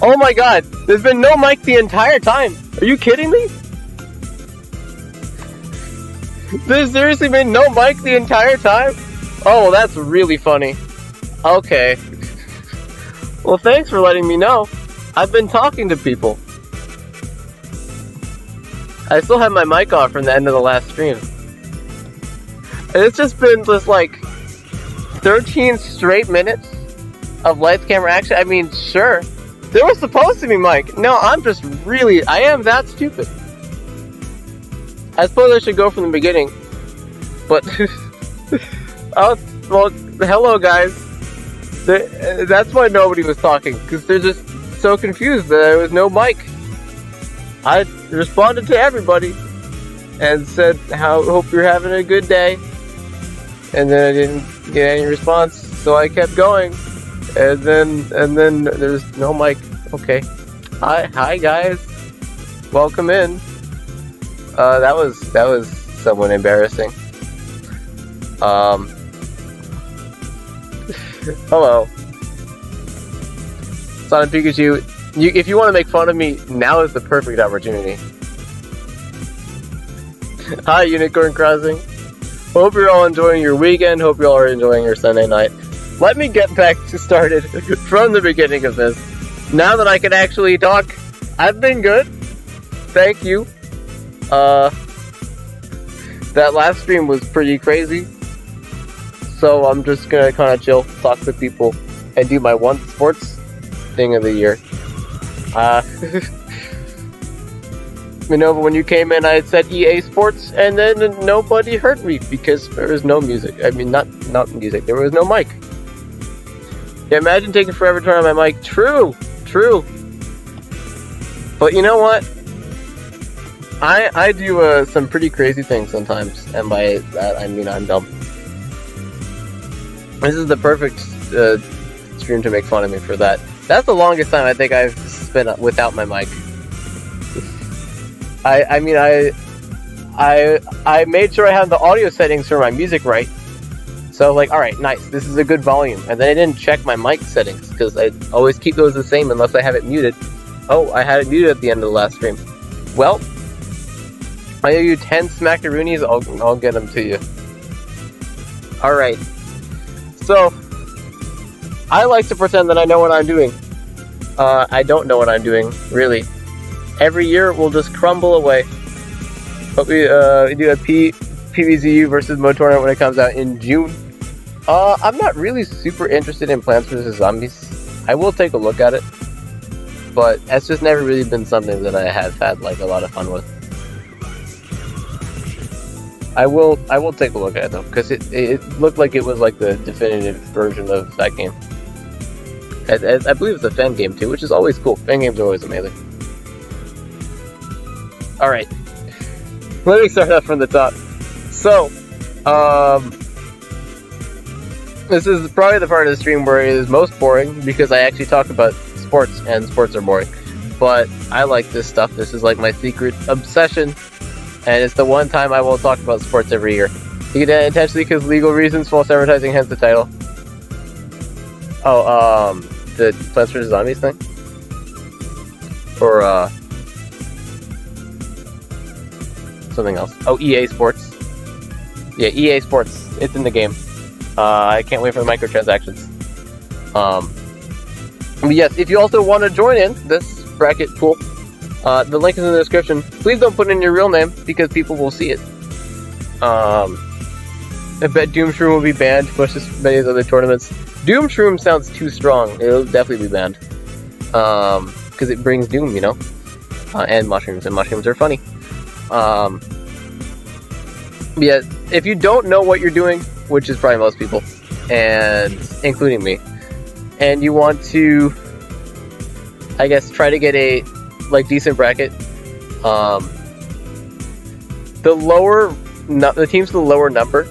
Oh my god, there's been no mic the entire time. Are you kidding me? There's seriously been no mic the entire time? Oh, well, that's really funny. Okay. Well, thanks for letting me know. I've been talking to people. I still have my mic off from the end of the last stream. And it's just been just like 13 straight minutes of lights, camera, action. I mean, sure. There was supposed to be mic. No, I am that stupid. I suppose I should go from the beginning. But, well, hello guys. That's why nobody was talking, because they're just so confused that there was no mic. I responded to everybody and said, hope you're having a good day. And then I didn't get any response, so I kept going. And then there's no mic. Okay. Hi guys. Welcome in. That was somewhat embarrassing. Hello. Sonic Pikachu, if you want to make fun of me, now is the perfect opportunity. Hi, Unicorn Crossing. Hope you're all enjoying your weekend. Hope you all are enjoying your Sunday night. Let me get back to started from the beginning of this. Now that I can actually talk, I've been good. Thank you. That last stream was pretty crazy. So I'm just gonna kind of chill, talk to people, and do my one sports thing of the year. But when you came in, I had said EA Sports, and then nobody heard me because there was no music. I mean, not music. There was no mic. Yeah, imagine taking forever to turn on my mic. True. But you know what? I do some pretty crazy things sometimes, and by that I mean I'm dumb. This is the perfect stream to make fun of me for that. That's the longest time I think I've spent without my mic. I made sure I had the audio settings for my music right. So like, alright, nice, this is a good volume. And then I didn't check my mic settings, because I always keep those the same unless I have it muted. Oh, I had it muted at the end of the last stream. Well, I owe you 10 smackaroonies, I'll get them to you. Alright. So, I like to pretend that I know what I'm doing. I don't know what I'm doing, really. Every year, we'll just crumble away. But we do a PvZU versus Mo tournament when it comes out in June. I'm not really super interested in Plants vs. Zombies. I will take a look at it. But it's just never really been something that I have had like a lot of fun with. I will take a look at it though, because it looked like it was like the definitive version of that game. I believe it's a fan game too, which is always cool. Fan games are always amazing. Alright. Let me start off from the top. So, this is probably the part of the stream where it is most boring, because I actually talk about sports, and sports are boring. But I like this stuff. This is like my secret obsession. And it's the one time I will talk about sports every year. You can intentionally because legal reasons, false advertising, hence the title. Oh, the Plants vs. Zombies thing? Or, something else. Oh, EA Sports. Yeah, EA Sports. It's in the game. I can't wait for the microtransactions. But yes, if you also want to join in this bracket pool, the link is in the description. Please don't put in your real name, because people will see it. I bet Doomstream will be banned, much as many of the other tournaments. Doomstream sounds too strong. It'll definitely be banned. Because it brings Doom, you know? And mushrooms are funny. Yeah, if you don't know what you're doing, which is probably most people, and including me, and you want to, I guess, try to get a decent bracket, the teams with the lower number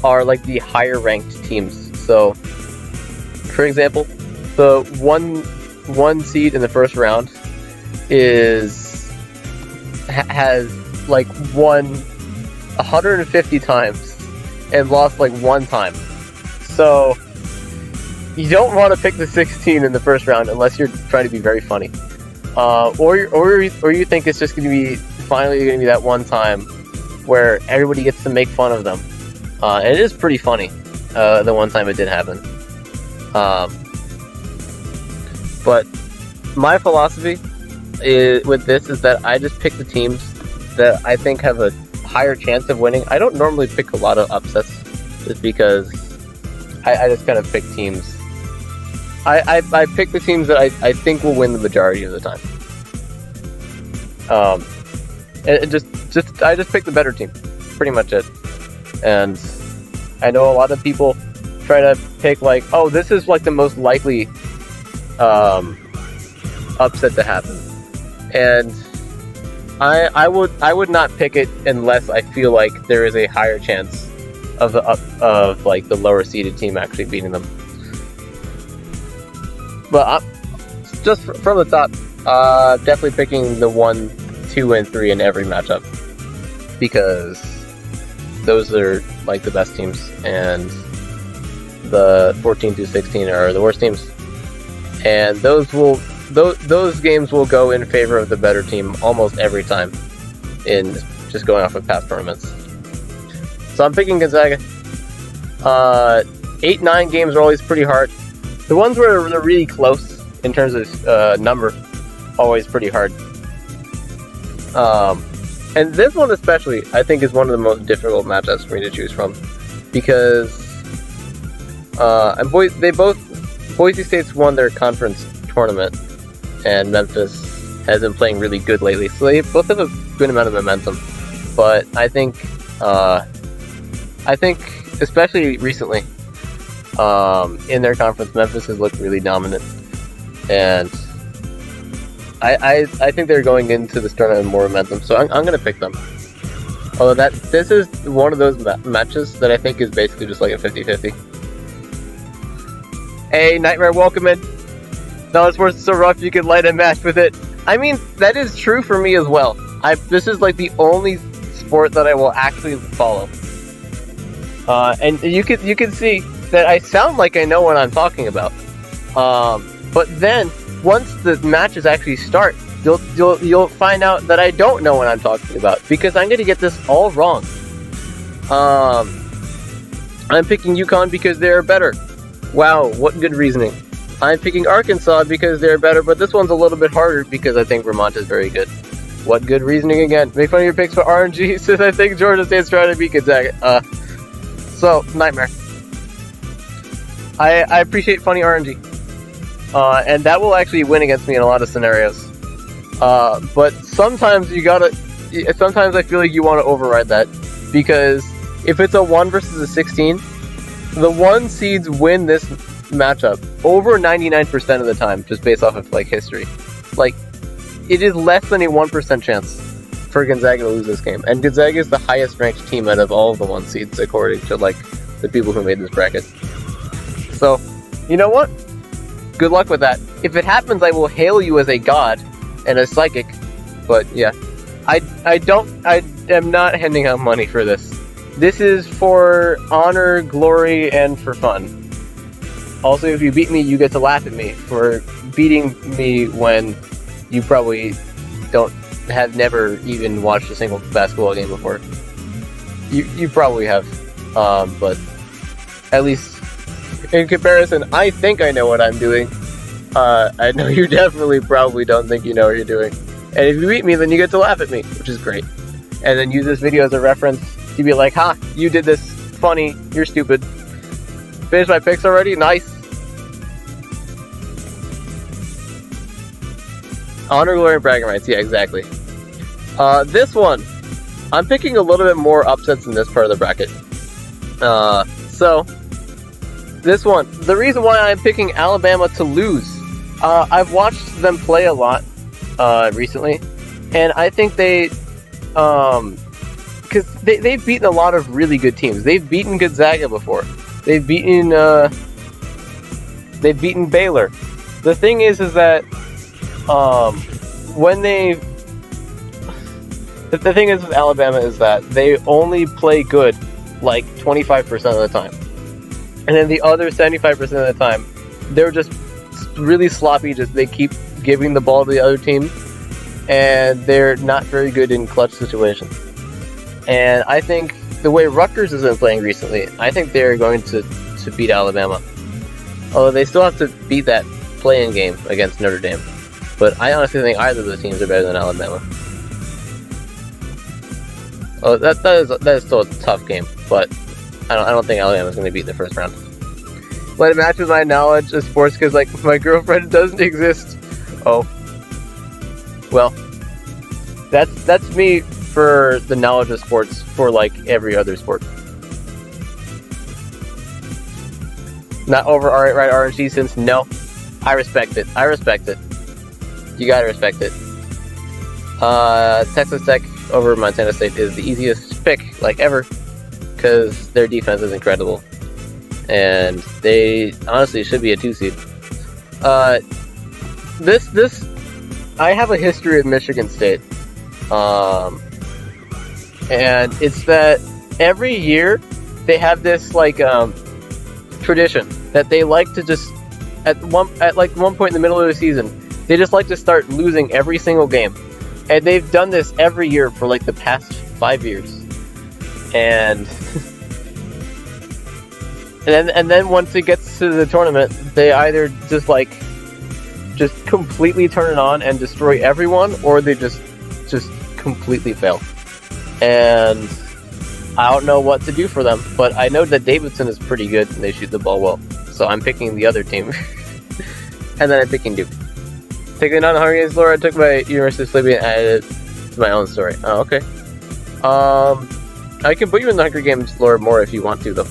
are like the higher ranked teams. So, for example, the one seed in the first round has like won 150 times and lost like one time. So you don't want to pick the 16 in the first round unless you're trying to be very funny, or you think it's just going to be finally going to be that one time where everybody gets to make fun of them, and it is pretty funny. The one time it did happen, but my philosophy with this is that I just pick the teams that I think have a higher chance of winning. I don't normally pick a lot of upsets, just because I just kind of pick teams. I pick the teams that I think will win the majority of the time. I just pick the better team, pretty much it. And I know a lot of people try to pick like, oh, this is like the most likely upset to happen, and I would not pick it unless I feel like there is a higher chance of like the lower seeded team actually beating them. But just from the top, definitely picking the 1, 2, and 3 in every matchup, because those are like the best teams, and the 14 through 16 are the worst teams, and those games will go in favor of the better team almost every time, in just going off of past tournaments. So I'm picking Gonzaga. 8-9 games are always pretty hard. The ones where they're really close in terms of number, always pretty hard. And this one especially, I think, is one of the most difficult matchups for me to choose from, because Boise State's won their conference tournament, and Memphis has been playing really good lately, so they both have a good amount of momentum. But I think especially recently, in their conference, Memphis has looked really dominant, and I think they're going into this tournament with more momentum, so I'm going to pick them. Although this is one of those matches that I think is basically just like a 50-50. Hey, Nightmare, welcome in. No, sports is so rough you can light a match with it. I mean, that is true for me as well. This is like the only sport that I will actually follow. And you can see that I sound like I know what I'm talking about. But then once the matches actually start, you'll find out that I don't know what I'm talking about, because I'm going to get this all wrong. I'm picking Yukon because they're better. Wow, what good reasoning. I'm picking Arkansas because they're better, but this one's a little bit harder because I think Vermont is very good. What good reasoning again. Make fun of your picks for RNG since I think Georgia State's trying to beat Gonzaga. So, Nightmare. I appreciate funny RNG. And that will actually win against me in a lot of scenarios. But sometimes sometimes I feel like you want to override that, because if it's a 1 versus a 16, the 1 seeds win this matchup over 99% of the time, just based off of like history. Like, it is less than a 1% chance for Gonzaga to lose this game, and Gonzaga is the highest ranked team out of all of the 1 seeds according to like the people who made this bracket. So, you know what? Good luck with that. If it happens, I will hail you as a god and a psychic. But yeah, I am not handing out money for this. This is for honor, glory, and for fun. Also, if you beat me, you get to laugh at me for beating me when you probably have never even watched a single basketball game before. You probably have, but at least in comparison, I think I know what I'm doing. I know you definitely probably don't think you know what you're doing. And if you beat me, then you get to laugh at me, which is great. And then use this video as a reference to be like, ha, you did this, funny, you're stupid. Finished my picks already? Nice. Honor, glory, and bragging rights. Yeah, exactly. This one, I'm picking a little bit more upsets in this part of the bracket. So, this one, the reason why I'm picking Alabama to lose, I've watched them play a lot recently, and I think because they've beaten a lot of really good teams. They've beaten Gonzaga before. They've beaten Baylor. The thing is that the thing is with Alabama is that they only play good like 25% of the time, and then the other 75% of the time they're just really sloppy. Just they keep giving the ball to the other team, and they're not very good in clutch situations. And I think the way Rutgers has been playing recently, I think they're going to beat Alabama. Although they still have to beat that play-in game against Notre Dame. But I honestly think either of those teams are better than Alabama. Oh, that is still a tough game, but I don't think Alabama's going to beat the first round. Let it match with my knowledge of sports because, like, my girlfriend doesn't exist. Oh, well, that's me for the knowledge of sports for like every other sport. Not over right RNG since no. I respect it. You gotta respect it. Texas Tech over Montana State is the easiest pick like ever because their defense is incredible. And they honestly should be a 2 seed. This I have a history of Michigan State. And it's that every year they have this like tradition that they like to just at one point in the middle of the season they just like to start losing every single game, and they've done this every year for like the past 5 years, and then once it gets to the tournament they either just completely turn it on and destroy everyone, or they just completely fail. And I don't know what to do for them, but I know that Davidson is pretty good and they shoot the ball well. So I'm picking the other team. And then I'm picking Duke. Taking on Hunger Games lore, I took my University of Sleepy and added it to my own story. Oh, okay. I can put you in the Hunger Games lore more if you want to, though.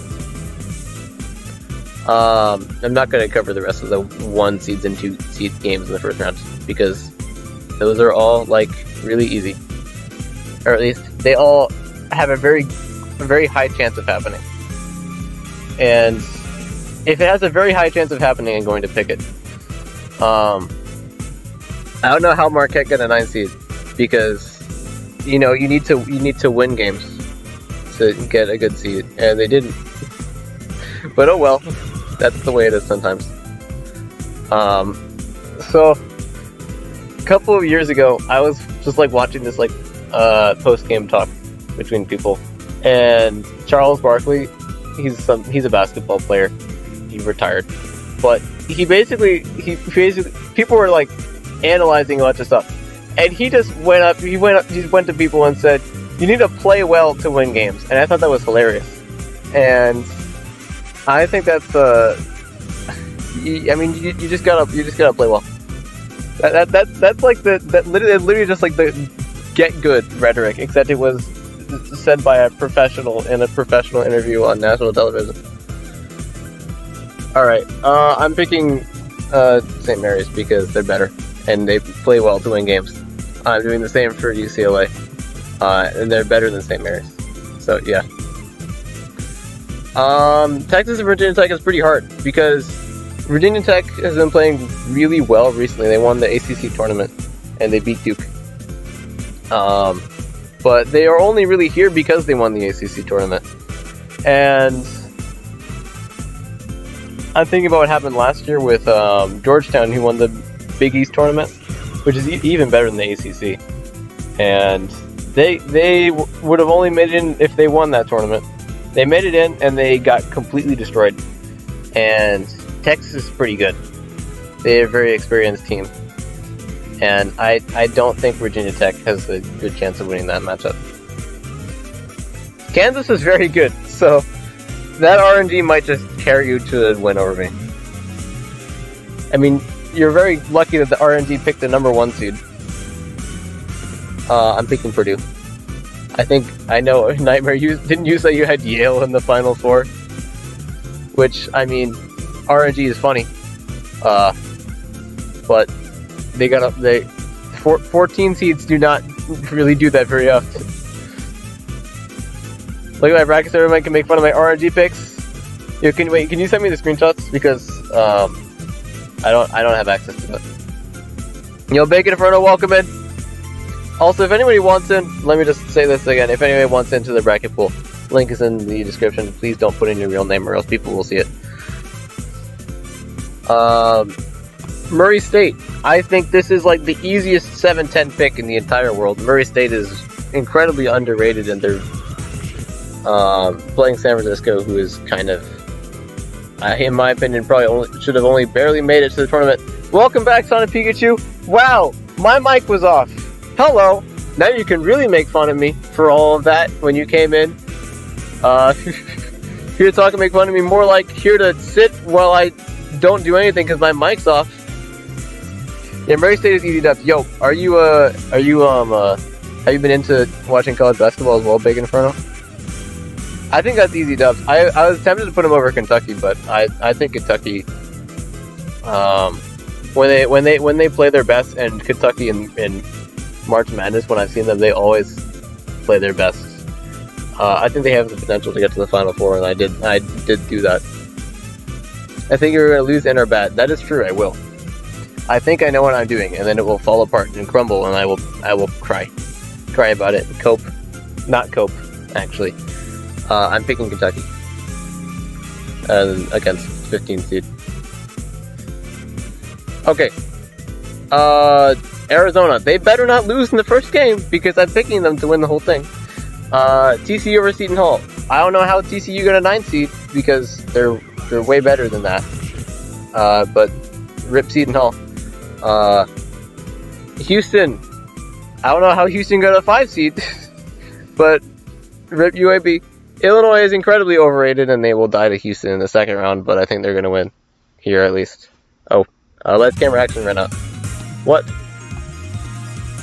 I'm not going to cover the rest of the 1 seeds and 2 seed games in the first round, because those are all, like, really easy. Or at least, they all have a very high chance of happening. And if it has a very high chance of happening, I'm going to pick it. I don't know how Marquette got a 9 seed, because you need to win games to get a good seed, and they didn't. But oh well, that's the way it is sometimes. So a couple of years ago, I was just like watching this like post-game talk between people, and Charles Barkley, he's a basketball player. He retired, but he basically people were like analyzing a bunch of stuff, and he just went to people and said, you need to play well to win games. And I thought that was hilarious, and I think that's you just gotta play well. That's like literally just like the get good rhetoric, except it was said by a professional in a professional interview on national television. Alright, I'm picking St. Mary's because they're better, and they play well to win games. I'm doing the same for UCLA, and they're better than St. Mary's. So, yeah. Texas and Virginia Tech is pretty hard, because Virginia Tech has been playing really well recently. They won the ACC tournament, and they beat Duke. But they are only really here because they won the ACC tournament. And I'm thinking about what happened last year with Georgetown, who won the Big East tournament, which is even better than the ACC. And they would have only made it in if they won that tournament. They made it in, and they got completely destroyed. And Texas is pretty good. They're a very experienced team. And I don't think Virginia Tech has a good chance of winning that matchup. Kansas is very good, so that RNG might just carry you to a win over me. I mean, you're very lucky that the RNG picked the number 1 seed. I'm picking Purdue. I know, Nightmare, didn't you say you had Yale in the Final Four? Which, I mean, RNG is funny. But they 14 seeds do not really do that very often. Look at my brackets, everyone can make fun of my RNG picks. Can you send me the screenshots? Because I don't have access to that. Bacon Inferno, welcome in. Also, if anybody wants in, let me just say this again. If anybody wants into the bracket pool, link is in the description. Please don't put in your real name or else people will see it. Murray State. I think this is like the easiest 7-10 pick in the entire world. Murray State is incredibly underrated, and they're playing San Francisco, who is kind of, in my opinion, probably should have only barely made it to the tournament. Welcome back, Sonic Pikachu. Wow, my mic was off. Hello. Now you can really make fun of me for all of that when you came in. Here to talk and make fun of me, more like here to sit while I don't do anything because my mic's off. Yeah, Murray State is easy dubs. Yo, have you been into watching college basketball as well, Big Inferno? I think that's easy dubs. I was tempted to put them over Kentucky, but I think Kentucky, when they play their best, and Kentucky in March Madness, when I've seen them, they always play their best. I think they have the potential to get to the Final Four, and I did do that. I think you're going to lose in or bad. That is true. I will. I think I know what I'm doing, and then it will fall apart and crumble, and I will cry about it. Not cope, actually. I'm picking Kentucky against 15 seed. Okay. Arizona. They better not lose in the first game because I'm picking them to win the whole thing. TCU over Seton Hall. I don't know how TCU got a 9 seed because they're way better than that. But rip Seton Hall. Houston. I don't know how Houston got a 5 seed, but rip UAB. Illinois is incredibly overrated, and they will die to Houston in the second round, but I think they're going to win here at least. Oh, Let's Camera Action ran out. What?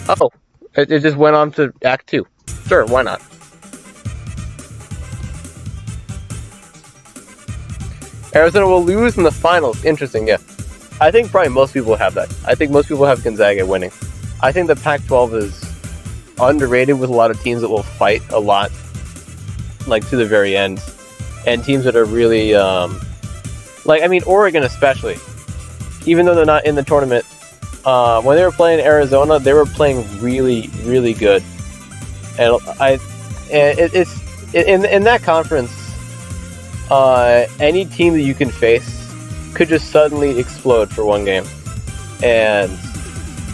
Oh, it just went on to Act 2. Sure, why not? Arizona will lose in the finals. Interesting, yeah. I think probably most people have that. I think most people have Gonzaga winning. I think the Pac-12 is underrated with a lot of teams that will fight a lot, like to the very end, and teams that are really, Oregon especially. Even though they're not in the tournament, when they were playing Arizona, they were playing really, really good. And it's in that conference, any team that you can face could just suddenly explode for one game. And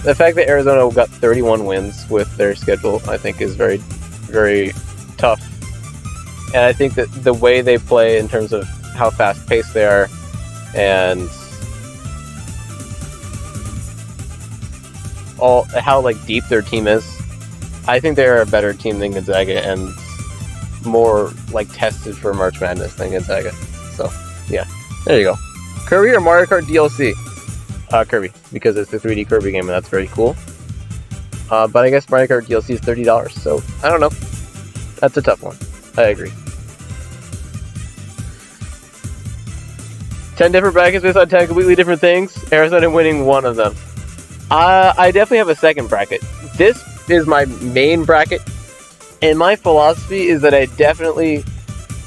the fact that Arizona got 31 wins with their schedule, I think, is very, very tough. And I think that the way they play in terms of how fast-paced they are and how deep their team is, I think they're a better team than Gonzaga and more tested for March Madness than Gonzaga. So yeah, there you go. Kirby or Mario Kart DLC? Kirby, because it's the 3D Kirby game and that's very cool. But I guess Mario Kart DLC is $30, so I don't know. That's a tough one. I agree. 10 different brackets based on 10 completely different things. Arizona winning one of them. I definitely have a second bracket. This is my main bracket, and my philosophy is that I definitely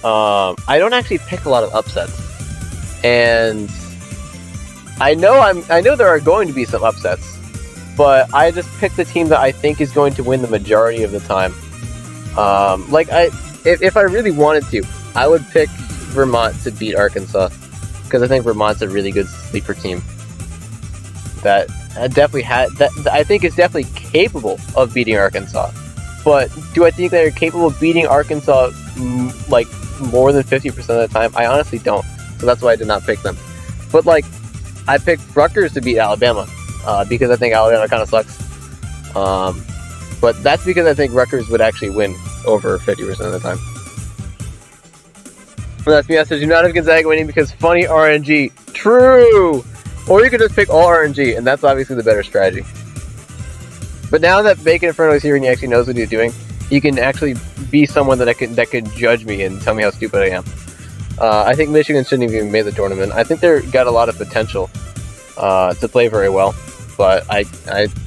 I don't actually pick a lot of upsets, and I know there are going to be some upsets, but I just pick the team that I think is going to win the majority of the time. If I really wanted to, I would pick Vermont to beat Arkansas, because I think Vermont's a really good sleeper team that I think is definitely capable of beating Arkansas. But do I think they're capable of beating Arkansas more than 50% of the time? I honestly don't. So that's why I did not pick them. But I picked Rutgers to beat Alabama because I think Alabama kind of sucks. But that's because I think Rutgers would actually win over 50% of the time. And that's me. I said, do not have Gonzaga winning because funny RNG. True! Or you could just pick all RNG, and that's obviously the better strategy. But now that Bacon Inferno is here and he actually knows what he's doing, he can actually be someone that can judge me and tell me how stupid I am. I think Michigan shouldn't have even made the tournament. I think they've got a lot of potential to play very well, but I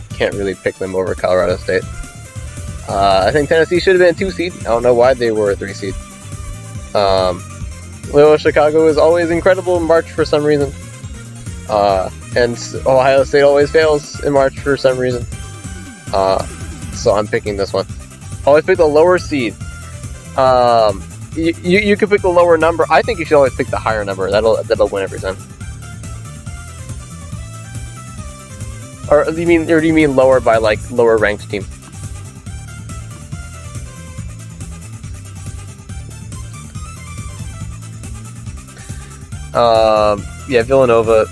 can't really pick them over Colorado State. I think Tennessee should have been a 2 seed. I don't know why they were a 3 seed. Little Chicago is always incredible in March for some reason. And Ohio State always fails in March for some reason. So I'm picking this one. Always pick the lower seed. You can pick the lower number. I think you should always pick the higher number. That'll win every time. Or do you mean lower by like lower ranked team? Yeah, Villanova.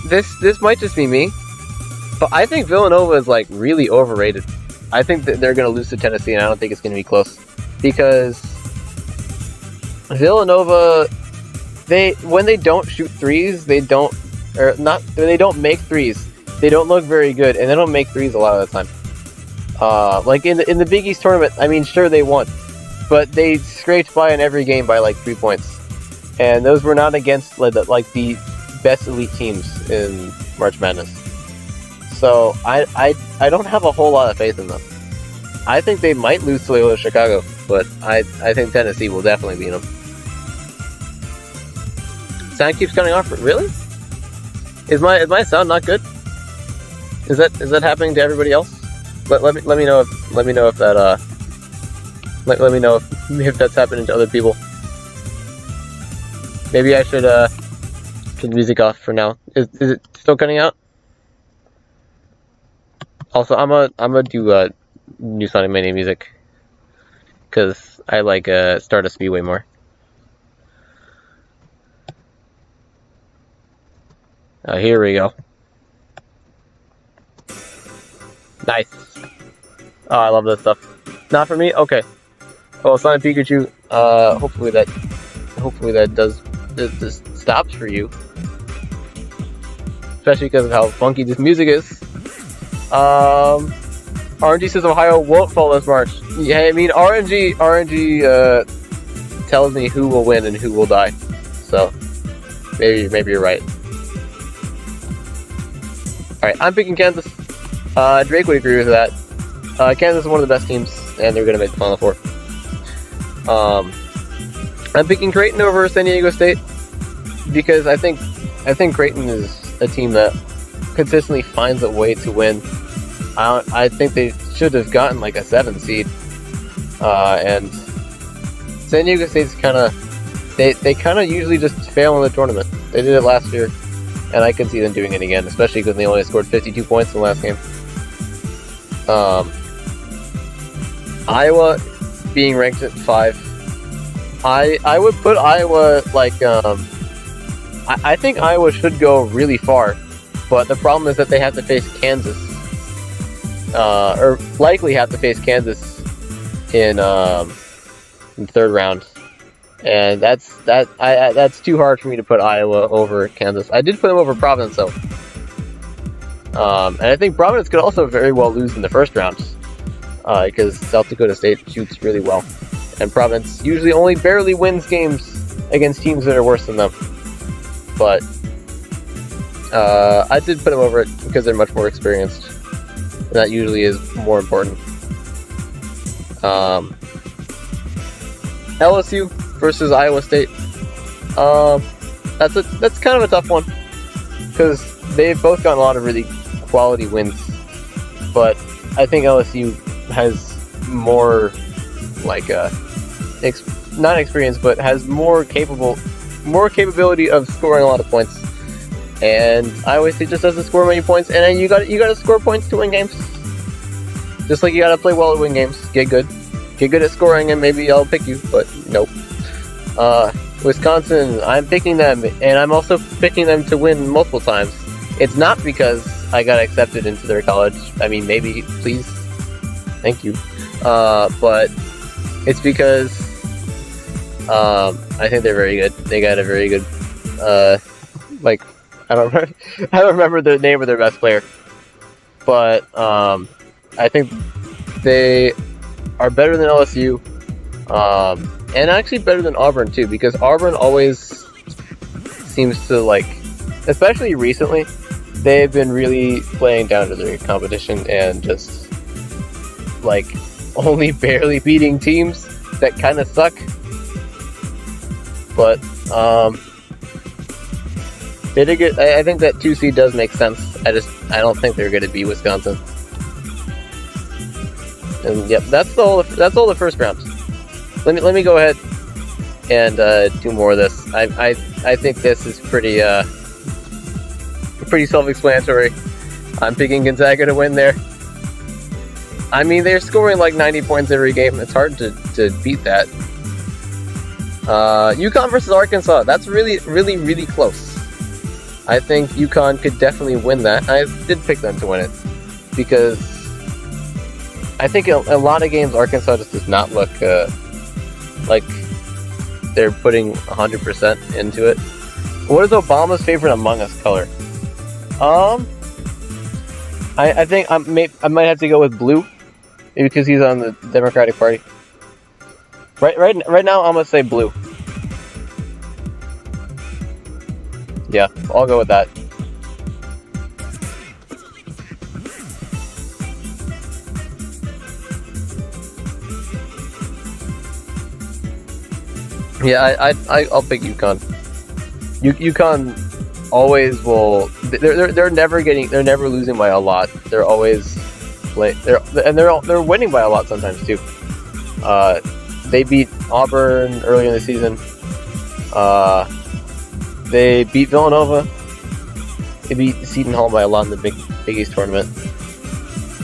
This might just be me, but I think Villanova is like really overrated. I think that they're gonna lose to Tennessee, and I don't think it's gonna be close because Villanova, when they don't shoot threes, they don't make threes. They don't look very good, and they don't make threes a lot of the time. Like in the Big East tournament, I mean, sure they won, but they scraped by in every game by like 3 points, and those were not against like the best elite teams in March Madness. So I don't have a whole lot of faith in them. I think they might lose to Loyola Chicago, but I think Tennessee will definitely beat them. Sound keeps cutting off. Really? Is my sound not good? Is that happening to everybody else? Let me know if that let me know if that's happening to other people. Maybe I should turn the music off for now. Is it still cutting out? Also, I'm gonna do new Sonic Mania music because I like Stardust Speedway more. Here we go. Nice. Oh, I love this stuff. Not for me? Okay. Well, Sonic Pikachu, hopefully that does this stops for you. Especially because of how funky this music is. RNG says Ohio won't fall this March. Yeah, I mean RNG tells me who will win and who will die. So maybe you're right. Alright, I'm picking Kansas. Drake would agree with that. Kansas is one of the best teams, and they're going to make the Final Four. I'm picking Creighton over San Diego State because I think Creighton is a team that consistently finds a way to win. I think they should have gotten like a 7 seed, and San Diego State's they kind of usually just fail in the tournament. They did it last year, and I can see them doing it again, especially because they only scored 52 points in the last game. Iowa being ranked at 5, I would put Iowa like I think Iowa should go really far, but the problem is that they have to face Kansas, or likely have to face Kansas in third round, and that's too hard for me to put Iowa over Kansas. I did put them over Providence though, and I think Providence could also very well lose in the first round because South Dakota State shoots really well, and Providence usually only barely wins games against teams that are worse than them. But I did put them over it because they're much more experienced. And that usually is more important. LSU versus Iowa State. That's kind of a tough one because they've both gotten a lot of really quality wins. But I think LSU has more like not experience, but has more capability of scoring a lot of points, and Iowa State just doesn't score many points. And then you got to score points to win games. Just like you got to play well to win games. Get good at scoring, and maybe I'll pick you. But nope. Wisconsin, I'm picking them, and I'm also picking them to win multiple times. It's not because I got accepted into their college. I mean, maybe, please, thank you. But it's because I think they're very good. They got a very good, I don't remember the name of their best player, but I think they are better than LSU, and actually better than Auburn too, because Auburn always seems to especially recently, they've been really playing down to their competition and just only barely beating teams that kind of suck. But they did get. I think that 2 seed does make sense. I don't think they're going to beat Wisconsin. And yep, that's all the first round. Let me go ahead and do more of this. I think this is pretty self-explanatory. I'm picking Gonzaga to win there. I mean, they're scoring like 90 points every game. It's hard to beat that. Yukon versus Arkansas. That's really, really, really close. I think Yukon could definitely win that. I did pick them to win it because I think a lot of games Arkansas just does not look like they're putting 100% into it. What is Obama's favorite Among Us color? I think I might have to go with blue, maybe because he's on the Democratic Party. Right now, I'm gonna say blue. Yeah, I'll go with that. Yeah, I'll pick Yukon. Yukon always will. They're never losing by a lot. They're always they're winning by a lot sometimes too. They beat Auburn earlier in the season. They beat Villanova. They beat Seton Hall by a lot in the Big East tournament.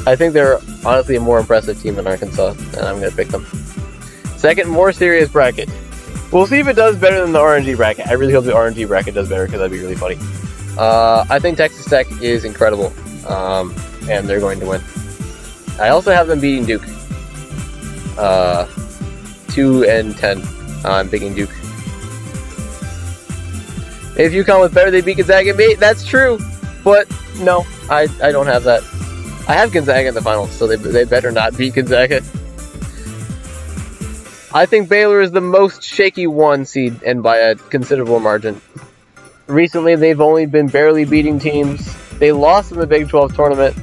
I think they're honestly a more impressive team than Arkansas, and I'm going to pick them. Second, more serious bracket. We'll see if it does better than the RNG bracket. I really hope the RNG bracket does better because that'd be really funny. I think Texas Tech is incredible, and they're going to win. I also have them beating Duke. 2-10. I'm picking Duke. If UConn was better, they'd beat Gonzaga. That's true, but no, I don't have that. I have Gonzaga in the finals, so they better not beat Gonzaga. I think Baylor is the most shaky 1 seed, and by a considerable margin. Recently, they've only been barely beating teams. They lost in the Big 12 tournament.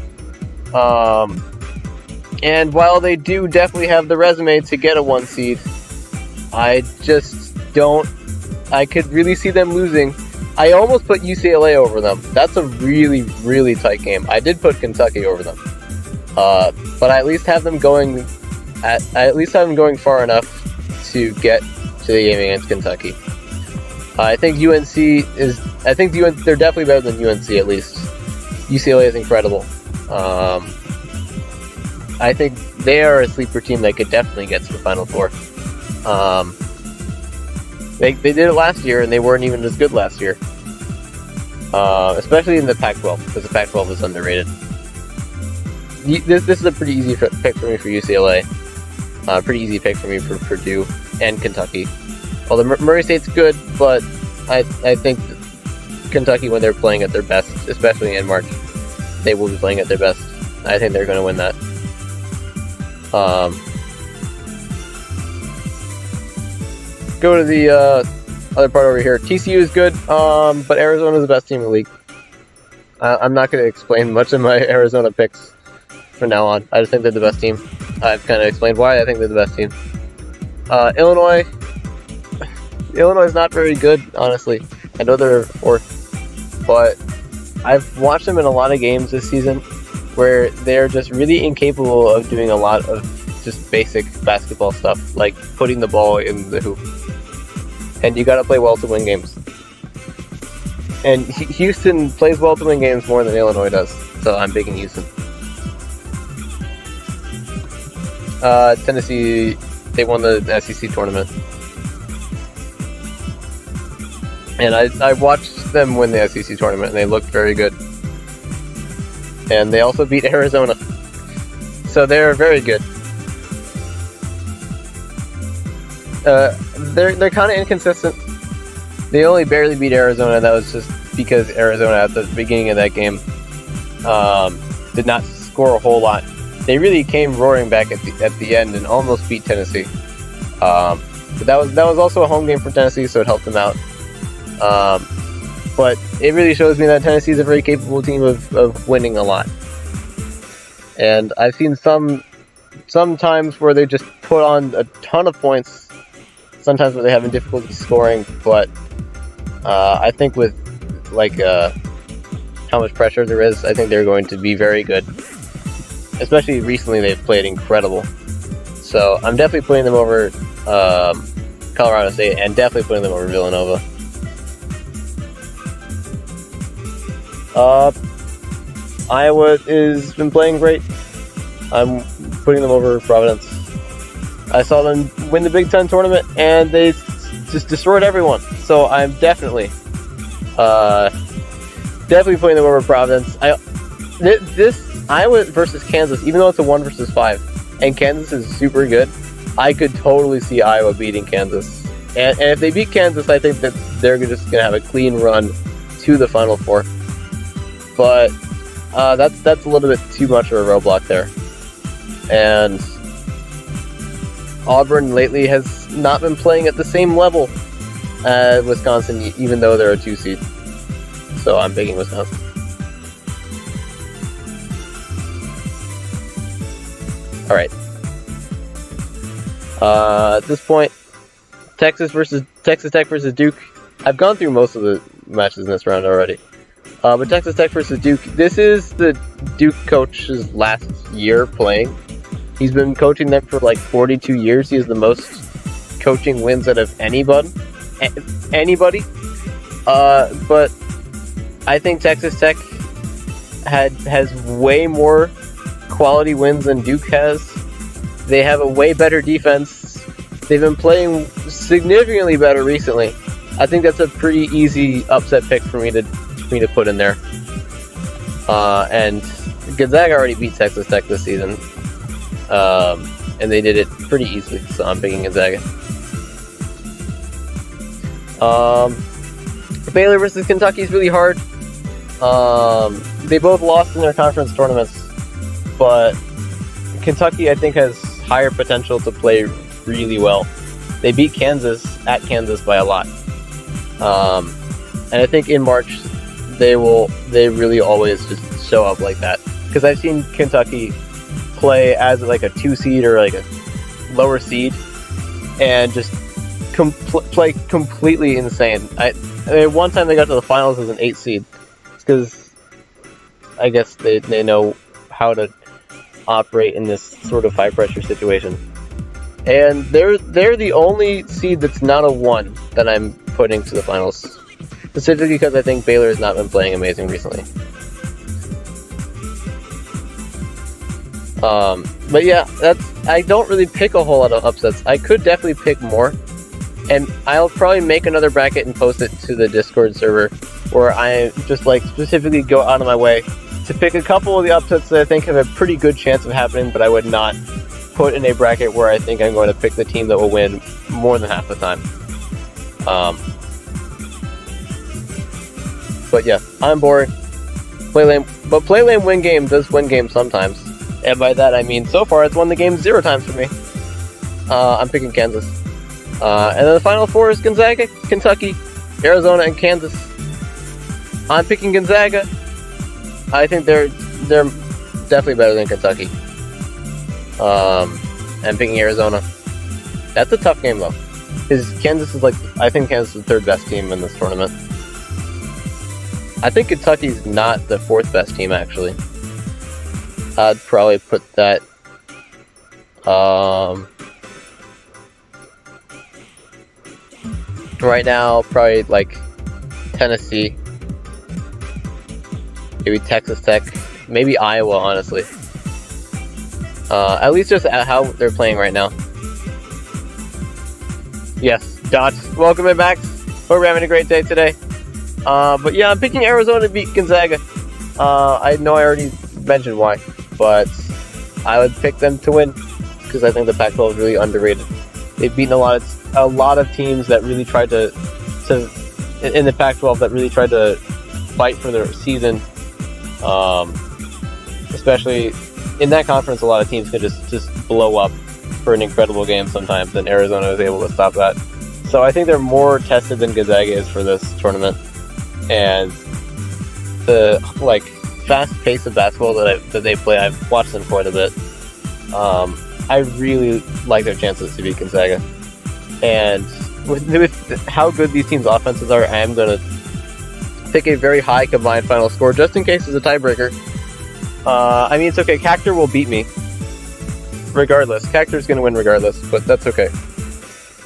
And while they do definitely have the resume to get a 1 seed, I just don't. I could really see them losing. I almost put UCLA over them. That's a really, really tight game. I did put Kentucky over them. But I at least have them going. I at least have them going far enough to get to the game against Kentucky. I think UNC is. I think they're definitely better than UNC at least. UCLA is incredible. I think they are a sleeper team that could definitely get to the Final Four. They did it last year, and they weren't even as good last year. Especially in the Pac-12, because the Pac-12 is underrated. This is a pretty easy pick for me for UCLA. Pretty easy pick for me for Purdue and Kentucky. Although Murray State's good, but I think Kentucky, when they're playing at their best, especially in March, they will be playing at their best. I think they're going to win that. Go to the other part over here. TCU is good, but Arizona is the best team in the league. I'm not going to explain much of my Arizona picks from now on. I just think they're the best team. I've kind of explained why I think they're the best team. Illinois is not very good, honestly. I know they're fourth, but I've watched them in a lot of games this season where they're just really incapable of doing a lot of just basic basketball stuff, like putting the ball in the hoop. And you gotta play well to win games. And Houston plays well to win games more than Illinois does, so I'm picking Houston. Tennessee, they won the SEC tournament. And I watched them win the SEC tournament, and they looked very good. And they also beat Arizona. So they're very good. They're kind of inconsistent. They only barely beat Arizona. That was just because Arizona at the beginning of that game did not score a whole lot. They really came roaring back at the end and almost beat Tennessee. But that was also a home game for Tennessee, so it helped them out. But it really shows me that Tennessee is a very capable team of winning a lot. And I've seen some times where they just put on a ton of points, sometimes where they're having difficulty scoring, but I think with how much pressure there is, I think they're going to be very good. Especially recently, they've played incredible. So I'm definitely putting them over Colorado State, and definitely putting them over Iowa has been playing great. I'm putting them over Providence. I saw them win the Big Ten tournament, and they just destroyed everyone. So I'm definitely putting them over Providence. This Iowa versus Kansas, even though it's a 1 versus 5, and Kansas is super good, I could totally see Iowa beating Kansas. And if they beat Kansas, I think that they're just going to have a clean run to the Final Four. But that's a little bit too much of a roadblock there. And Auburn lately has not been playing at the same level as Wisconsin, even though they're a 2 seed. So I'm picking Wisconsin. Alright. At this point, Texas Tech versus Duke. I've gone through most of the matches in this round already. But Texas Tech versus Duke. This is the Duke coach's last year playing. He's been coaching them for like 42 years. He has the most coaching wins out of anybody. But I think Texas Tech has way more quality wins than Duke has. They have a way better defense. They've been playing significantly better recently. I think that's a pretty easy upset pick for me to put in there. And Gonzaga already beat Texas Tech this season. And they did it pretty easily, so I'm picking Gonzaga. Baylor versus Kentucky is really hard. They both lost in their conference tournaments, but Kentucky, I think, has higher potential to play really well. They beat Kansas at Kansas by a lot. And I think in March, they really always just show up like that. Because I've seen Kentucky play as like a 2 seed or like a lower seed and just play completely insane. I mean, one time they got to the finals as an 8 seed. It's because I guess they know how to operate in this sort of high pressure situation. And they're the only seed that's not a 1 that I'm putting to the finals. Specifically because I think Baylor has not been playing amazing recently. But yeah, I don't really pick a whole lot of upsets. I could definitely pick more. And I'll probably make another bracket and post it to the Discord server where I just like specifically go out of my way to pick a couple of the upsets that I think have a pretty good chance of happening, but I would not put in a bracket where I think I'm going to pick the team that will win more than half the time. But yeah, I'm boring. Play lame, but play lame win game does win games sometimes. And by that I mean so far it's won the game 0 times for me. I'm picking Kansas. And then the Final Four is Gonzaga, Kentucky, Arizona, and Kansas. I'm picking Gonzaga. I think they're definitely better than Kentucky. I'm picking Arizona. That's a tough game though, because Kansas is I think Kansas is the 3rd best team in this tournament. I think Kentucky's not the 4th best team actually. I'd probably put that. Right now, probably Tennessee, maybe Texas Tech, maybe Iowa, honestly. At least just at how they're playing right now. Yes, Dots, welcome in back. Hope we're having a great day today. But yeah, I'm picking Arizona to beat Gonzaga. I know I already mentioned why, but I would pick them to win because I think the Pac-12 is really underrated. They've beaten a lot of teams that really tried to in the Pac-12 that really tried to fight for their season. Especially in that conference, a lot of teams could just blow up for an incredible game sometimes, and Arizona was able to stop that. So I think they're more tested than Gonzaga is for this tournament, and the fast pace of basketball that they play, I've watched them quite a bit. I really like their chances to beat Gonzaga. And with how good these teams' offenses are, I am going to pick a very high combined final score, just in case it's a tiebreaker. I mean, it's okay. Cactor will beat me. Regardless. Cactor's going to win regardless, but that's okay.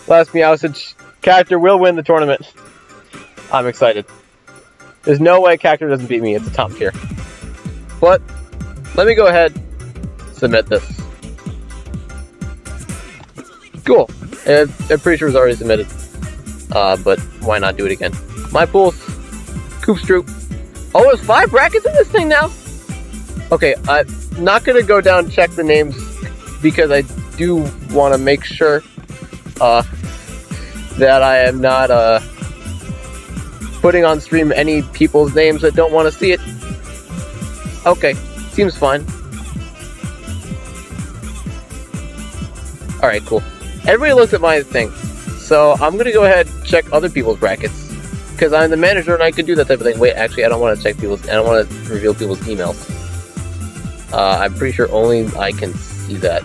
Last Meowsage, Cactor will win the tournament. I'm excited. There's no way Cactor doesn't beat me. It's a top tier. But let me go ahead, submit this. Cool. And I'm pretty sure it's already submitted. But why not do it again? My pools, Koopstrooper. Oh, there's 5 brackets in this thing now? Okay, I'm not gonna go down and check the names because I do want to make sure that I am not putting on stream any people's names that don't want to see it. Okay, seems fine. Alright, cool. Everybody looks at my thing. So I'm gonna go ahead and check other people's brackets. Because I'm the manager and I could do that type of thing. Wait, actually I don't want to check people's, I don't want to reveal people's emails. I'm pretty sure only I can see that.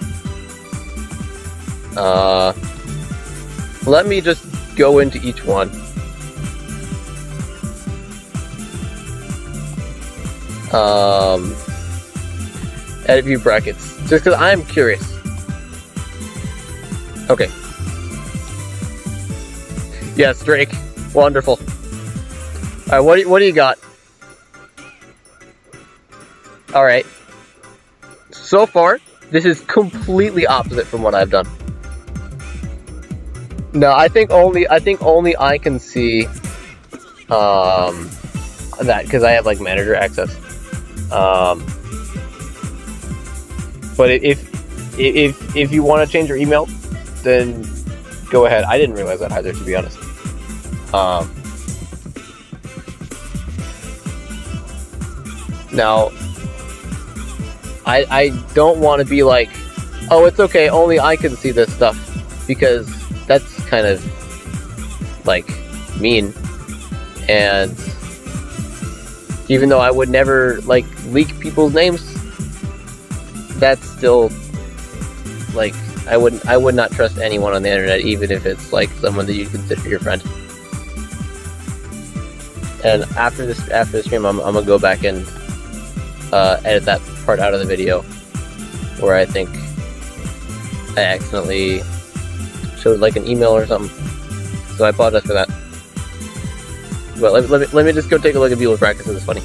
Let me just go into each one. Edit view brackets. Just because I'm curious. Okay. Yes, Drake. Wonderful. Alright, what do you got? Alright. So far, this is completely opposite from what I've done. No, I think only I can see that because I have like manager access. But if you want to change your email, then go ahead. I didn't realize that either, to be honest. Now, I don't want to be like, oh, it's okay, only I can see this stuff, because that's kind of, like, mean, and even though I would never, like, leak people's names, that's still, like, I would not trust anyone on the internet, even if it's, like, someone that you consider your friend. And after the stream, I'm gonna go back and edit that part out of the video where I think I accidentally showed like an email or something. So I apologize for that. But let me just go take a look at people's practice. It's funny.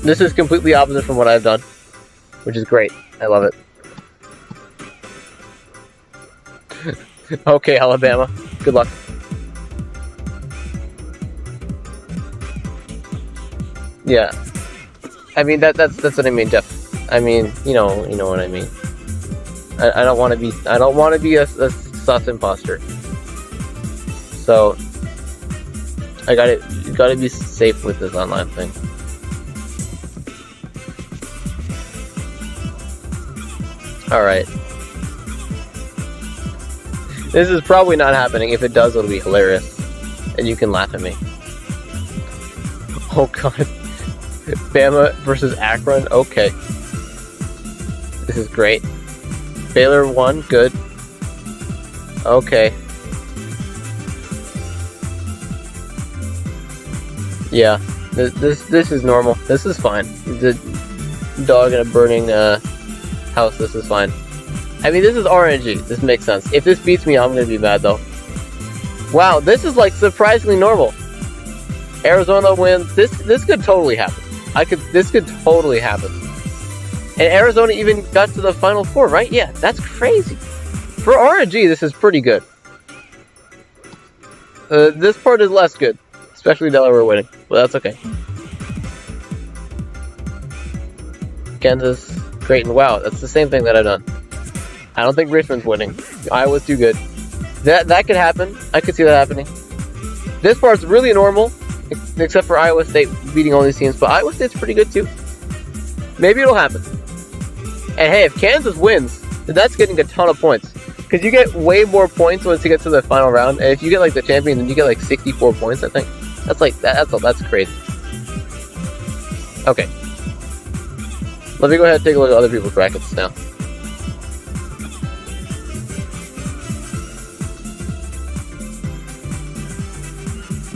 This is completely opposite from what I've done, which is great. I love it. Okay, Alabama. Good luck. Yeah, I mean that's what I mean, Jeff. I mean, you know what I mean. I don't want to be a sus imposter. So you gotta be safe with this online thing. All right. This is probably not happening. If it does, it'll be hilarious, and you can laugh at me. Oh God. Bama versus Akron, okay. This is great. Baylor won, good. Okay. Yeah, this is normal. This is fine. The dog in a burning house, this is fine. I mean, this is RNG. This makes sense. If this beats me, I'm gonna be mad though. Wow, this is like surprisingly normal. Arizona wins. This could totally happen. This could totally happen. And Arizona even got to the Final Four, right? Yeah, that's crazy. For RNG, this is pretty good. This part is less good. Especially Delaware winning. But that's okay. Kansas, Creighton. Wow, that's the same thing that I've done. I don't think Richmond's winning. Iowa's too good. That could happen. I could see that happening. This part's really normal. Except for Iowa State beating all these teams, but Iowa State's pretty good too. Maybe it'll happen. And hey, if Kansas wins, then that's getting a ton of points. Because you get way more points once you get to the final round. And if you get like the champion, then you get like 64 points, I think. That's like that's crazy. Okay. Let me go ahead and take a look at other people's brackets now.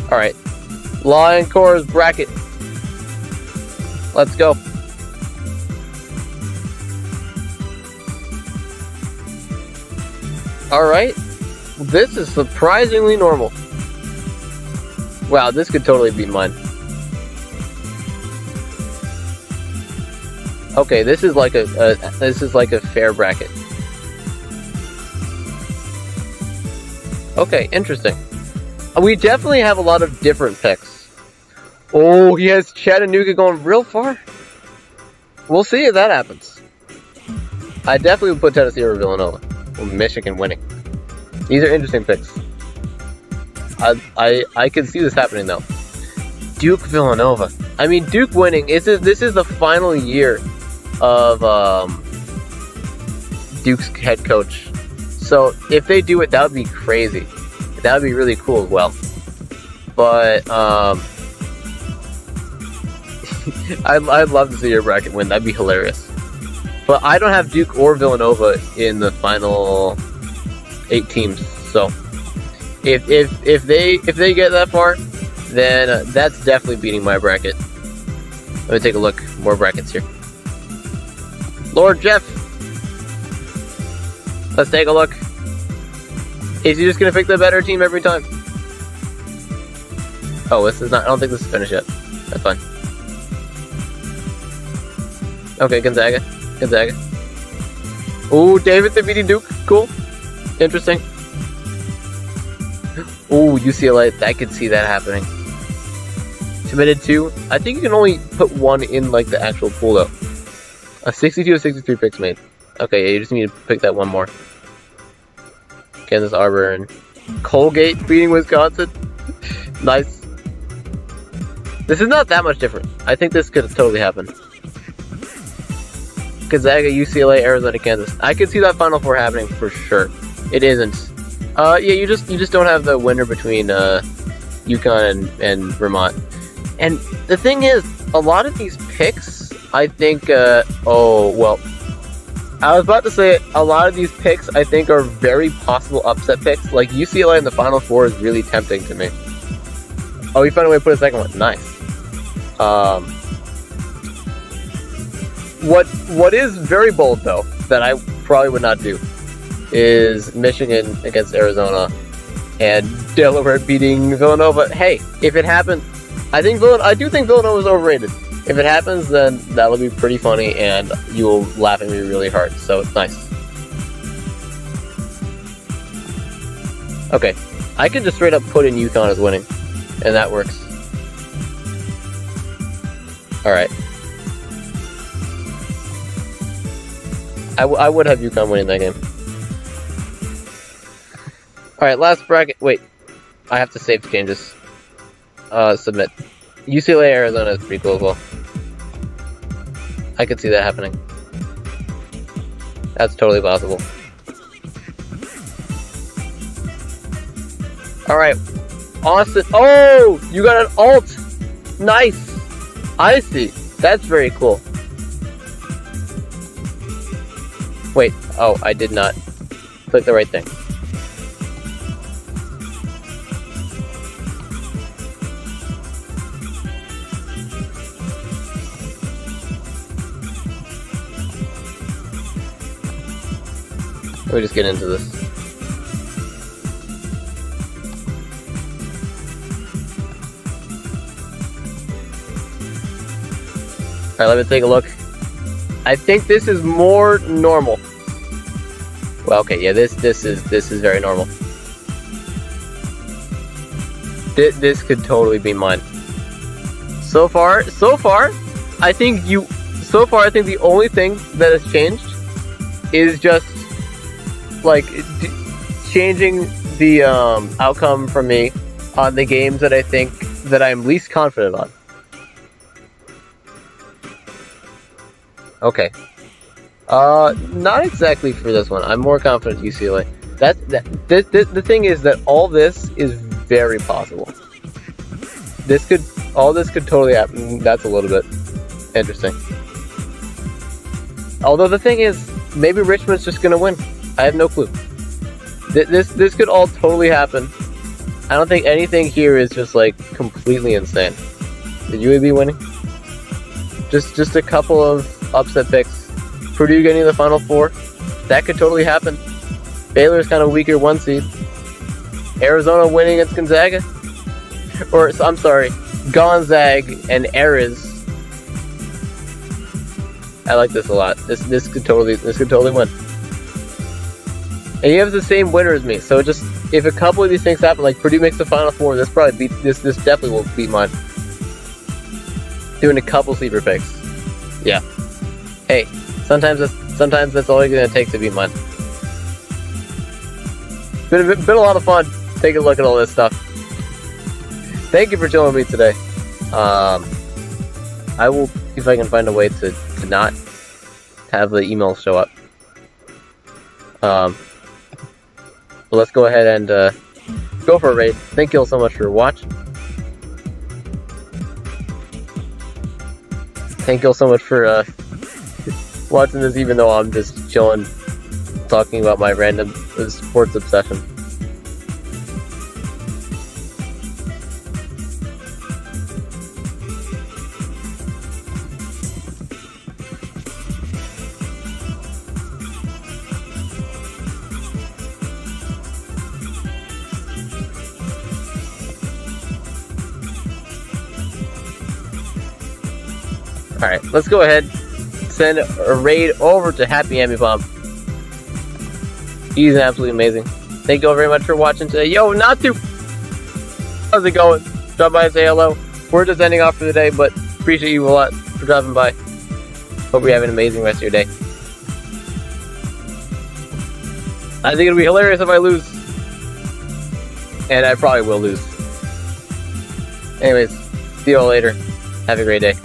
Alright. Lion Core's bracket. Let's go. Alright. This is surprisingly normal. Wow, this could totally beat mine. Okay, this is like a fair bracket. Okay, interesting. We definitely have a lot of different picks. Oh, he has Chattanooga going real far. We'll see if that happens. I definitely would put Tennessee over Villanova. Or Michigan winning. These are interesting picks. I can see this happening though. Duke Villanova. I mean, Duke winning. This is the final year of Duke's head coach. So if they do it, that would be crazy. That would be really cool as well. But I'd love to see your bracket win. That'd be hilarious. But I don't have Duke or Villanova in the final 8 teams. So if they get that far, then that's definitely beating my bracket. Let me take a look. More brackets here. Lord Jeff. Let's take a look. Is he just gonna pick the better team every time? Oh, this is not. I don't think this is finished yet. That's fine. Okay, Gonzaga. Ooh, David the beating Duke. Cool. Interesting. Ooh, UCLA. I could see that happening. Submitted 2. I think you can only put 1 in like the actual pool though. A 62 or 63 picks made. Okay, yeah, you just need to pick that one more. Kansas Arbor and Colgate beating Wisconsin. Nice. This is not that much different. I think this could totally happen. Gonzaga, UCLA, Arizona, Kansas. I could see that Final Four happening for sure. It isn't. Yeah, you just don't have the winner between Yukon and Vermont. And the thing is, a lot of these picks, I think. Oh well. I was about to say a lot of these picks I think are very possible upset picks. Like UCLA in the Final Four is really tempting to me. Oh, you found a way to put a second one. Nice. What is very bold though that I probably would not do is Michigan against Arizona and Delaware beating Villanova. Hey, if it happens, I do think Villanova is overrated. If it happens, then that'll be pretty funny, and you will laugh at me really hard. So it's nice. Okay, I could just straight up put in Yukon as winning, and that works. All right. I would have Yukon winning that game. All right, last bracket. Wait, I have to save changes. Submit. UCLA Arizona is pretty cool as well. I could see that happening. That's totally possible. Alright. Austin. Oh! You got an alt! Nice! I see. That's very cool. Wait. Oh, I did not click the right thing. Let me just get into this. Alright, let me take a look. I think this is more normal. Well, okay, yeah, this is very normal. This could totally be mine. So far, I think the only thing that has changed is just like changing the outcome for me on the games that I think that I'm least confident on. Okay. Not exactly for this one. I'm more confident UCLA. The thing is that all this is very possible. All this could totally happen. That's a little bit interesting. Although the thing is, maybe Richmond's just gonna win. I have no clue. This could all totally happen. I don't think anything here is just like completely insane. The UAB winning? Just a couple of upset picks. Purdue getting the Final Four? That could totally happen. Baylor's kind of weaker 1 seed. Arizona winning against Gonzaga? Or, I'm sorry, Gonzaga and Ariz. I like this a lot. This could totally win. And you have the same winner as me, so just if a couple of these things happen, like Purdue makes the Final Four, this definitely will beat mine. Doing a couple sleeper picks. Yeah. Hey, sometimes that's all you're gonna take to beat mine. Been a lot of fun taking a look at all this stuff. Thank you for joining me today. I will see if I can find a way to not have the emails show up. But let's go ahead and go for a raid. Thank you all so much for watching. Thank you all so much for watching this, even though I'm just chilling, talking about my random sports obsession. Alright, let's go ahead, send a raid over to Happy Hammy Bomb. He's absolutely amazing. Thank you all very much for watching today. Yo, Natu! How's it going? Drop by and say hello. We're just ending off for the day, but appreciate you a lot for dropping by. Hope you have an amazing rest of your day. I think it'll be hilarious if I lose. And I probably will lose. Anyways, see you all later. Have a great day.